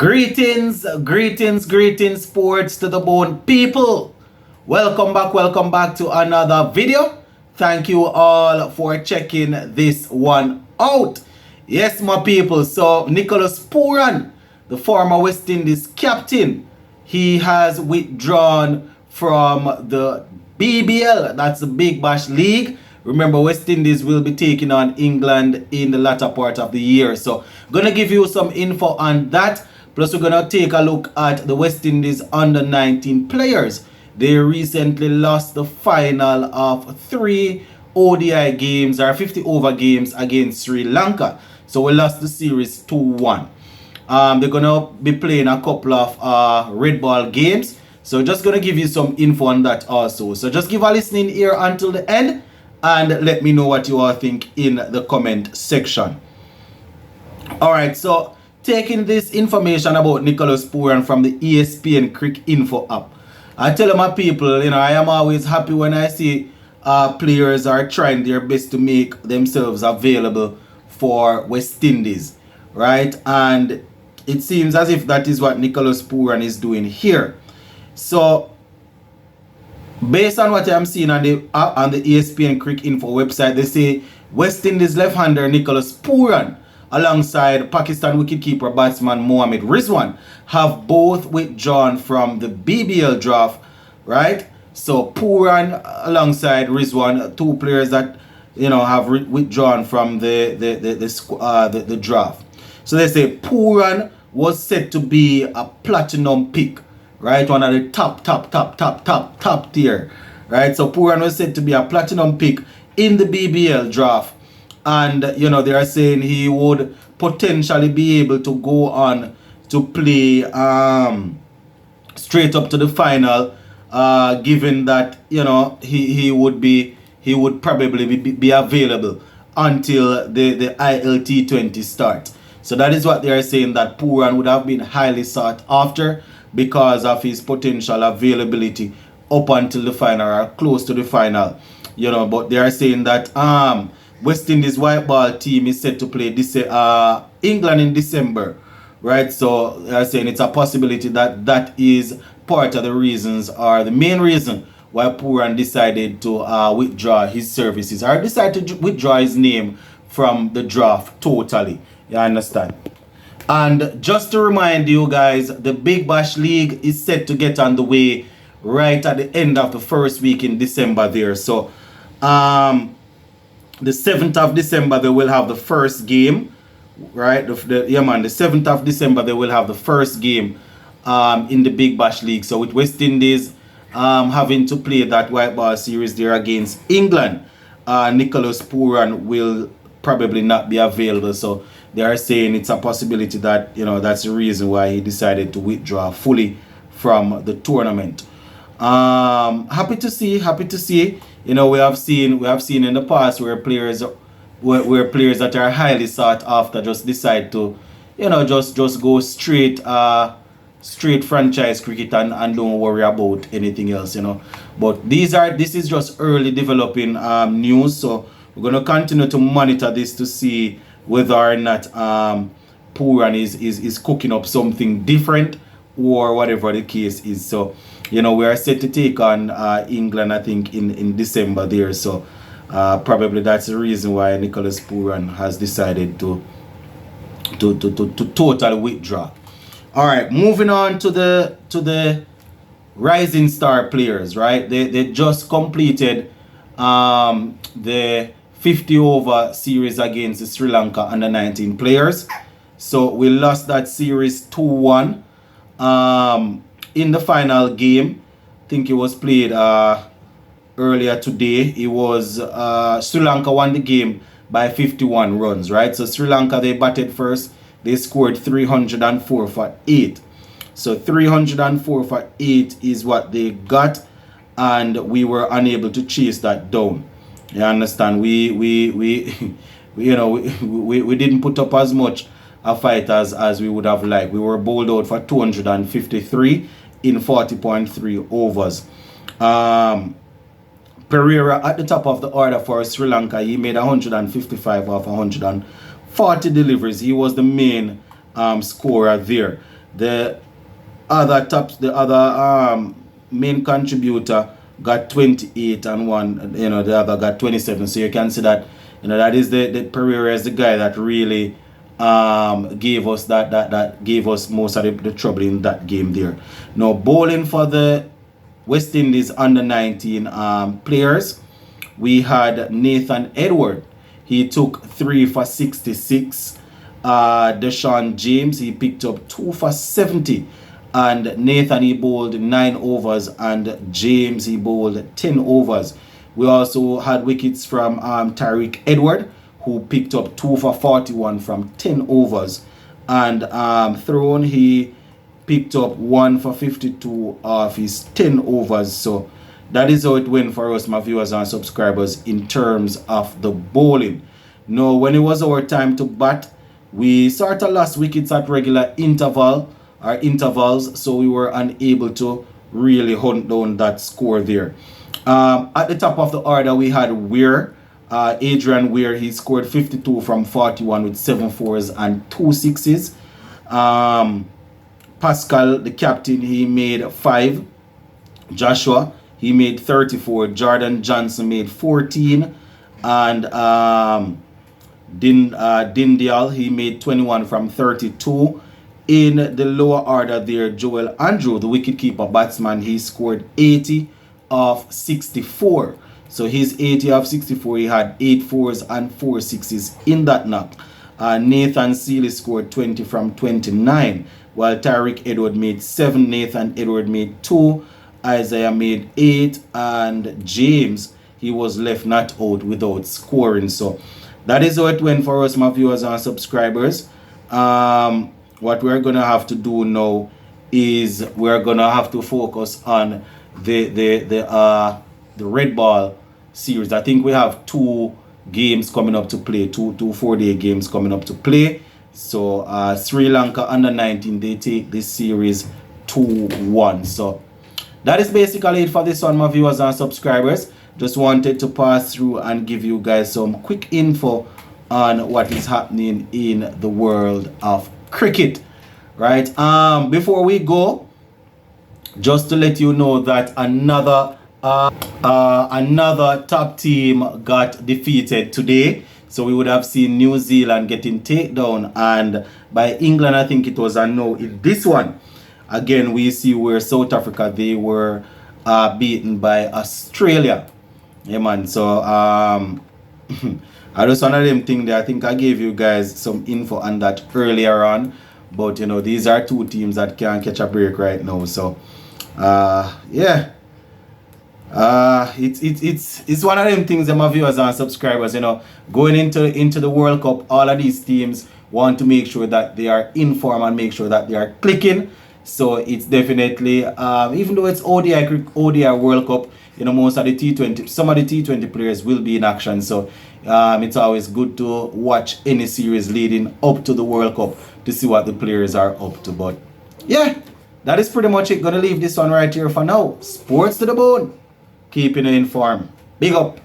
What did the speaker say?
Greetings, sports to the bone people. Welcome back to another video. Thank you all for checking this one out. Yes, my people, so Nicholas Pooran, the former West Indies captain, he has withdrawn from the BBL, that's the Big Bash League. Remember, West Indies will be taking on England in the latter part of the year. So, I'm going to give you some info on that. Plus, we're going to take a look at the West Indies under-19 players. They recently lost the final of 3 ODI games, or 50 over games against Sri Lanka. So, we lost the series 2-1. They're going to be playing a couple of red ball games. So, just going to give you some info on that also. So, just give a listening ear until the end. And let me know what you all think in the comment section. Alright, so taking this information about Nicholas Pooran from the ESPN Crick Info app. I tell my people, I am always happy when I see players are trying their best to make themselves available for West Indies. Right? And it seems as if that is what Nicholas Pooran is doing here. So, based on what I'm seeing on the ESPN Crick Info website, they say West Indies left-hander Nicholas Pooran alongside Pakistan wicketkeeper batsman Mohammad Rizwan have both withdrawn from the BBL draft, right? So Pooran alongside Rizwan, two players that have withdrawn from the draft. So they say Pooran was said to be a platinum pick. Right, one of the top tier. Right, so Pooran was said to be a platinum pick in the BBL draft, and they are saying he would potentially be able to go on to play straight up to the final, given that he would probably be available until the t20 starts. So that is what they are saying, that Pooran would have been highly sought after because of his potential availability up until the final or close to the final. But they are saying that West Indies white ball team is set to play England in December. Right? So they are saying it's a possibility that is part of the reasons, or the main reason why Pooran decided to withdraw his services, or decided to withdraw his name from the draft totally. You understand? And just to remind you guys, the Big Bash League is set to get on the way right at the end of the first week in December there. So, the 7th of December, they will have the first game, right? The 7th of December, they will have the first game in the Big Bash League. So, with West Indies having to play that white ball series there against England, Nicholas Pooran will probably not be available. So, they are saying it's a possibility that that's the reason why he decided to withdraw fully from the tournament. Happy to see. We have seen in the past where players that are highly sought after just decide to just go straight franchise cricket and don't worry about anything else. But this is just early developing news, so we're going to continue to monitor this to see whether or not Pooran is cooking up something different or whatever the case is. So, we are set to take on England, I think, in December there. So, probably that's the reason why Nicholas Pooran has decided to totally withdraw. All right, moving on to the rising star players, right? They just completed the 50 over series against the Sri Lanka under-19 players. So we lost that series 2-1. In the final game, I think it was played earlier today. It was Sri Lanka won the game by 51 runs, right? So Sri Lanka, they batted first. They scored 304 for 8. So 304 for 8 is what they got, and we were unable to chase that down. You understand? We didn't put up as much a fight as we would have liked. We were bowled out for 253 in 40.3 overs. Pereira at the top of the order for Sri Lanka. He made 155 off 140 deliveries. He was the main scorer there. The other main contributor got 28 and one, the other got 27. So you can see that, that is the Pereira is the guy that really gave us that gave us most of the trouble in that game there. Now bowling for the West Indies under 19 players, we had Nathan Edward. He took 3 for 66. Deshaun James, he picked up 2 for 70. And Nathan, he bowled 9 overs, and James, he bowled 10 overs. We also had wickets from Tariq Edward, who picked up 2 for 41 from 10 overs. And Throne, he picked up 1 for 52 of his 10 overs. So that is how it went for us, my viewers and subscribers, in terms of the bowling. Now, when it was our time to bat, we sort of lost wickets at regular intervals, so we were unable to really hunt down that score there. At the top of the order, we had Weir, Adrian Weir. He scored 52 from 41 with 7 fours and 2 sixes. Pascal, the captain, he made 5. Joshua, he made 34. Jordan Johnson made 14. And Dindial, he made 21 from 32. In the lower order there, Joel Andrew, the wicketkeeper batsman, he scored 80 of 64. So his 80 of 64, he had 8 fours and 4 sixes in that knock. Nathan Seeley scored 20 from 29, while Tariq Edward made 7, Nathan Edward made 2, Isaiah made 8, and James, he was left not out without scoring. So that is how it went for us, my viewers and subscribers. What we're gonna have to do now is we're gonna have to focus on the red ball series. I think we have 2 games coming up to play, two 4-day games coming up to play. So Sri Lanka under 19, they take this series 2-1. So that is basically it for this one, my viewers and subscribers. Just wanted to pass through and give you guys some quick info on what is happening in the world of cricket, right? Before we go, just to let you know that another top team got defeated today. So we would have seen New Zealand getting takedown, and by England, I think it was a no in this one. Again, we see where South Africa, they were beaten by Australia. Yeah, man. So I just one of them things that I think I gave you guys some info on that earlier on, but these are 2 teams that can't catch a break right now. So yeah, it's one of them things that my viewers and subscribers, going into the World Cup, all of these teams want to make sure that they are informed and make sure that they are clicking. So it's definitely even though it's ODI World Cup, most of the T20, some of the T20 players will be in action. So it's always good to watch any series leading up to the World Cup to see what the players are up to. But yeah, that is pretty much it. Gonna leave this one right here for now. Sports to the bone. Keeping you informed. Big up.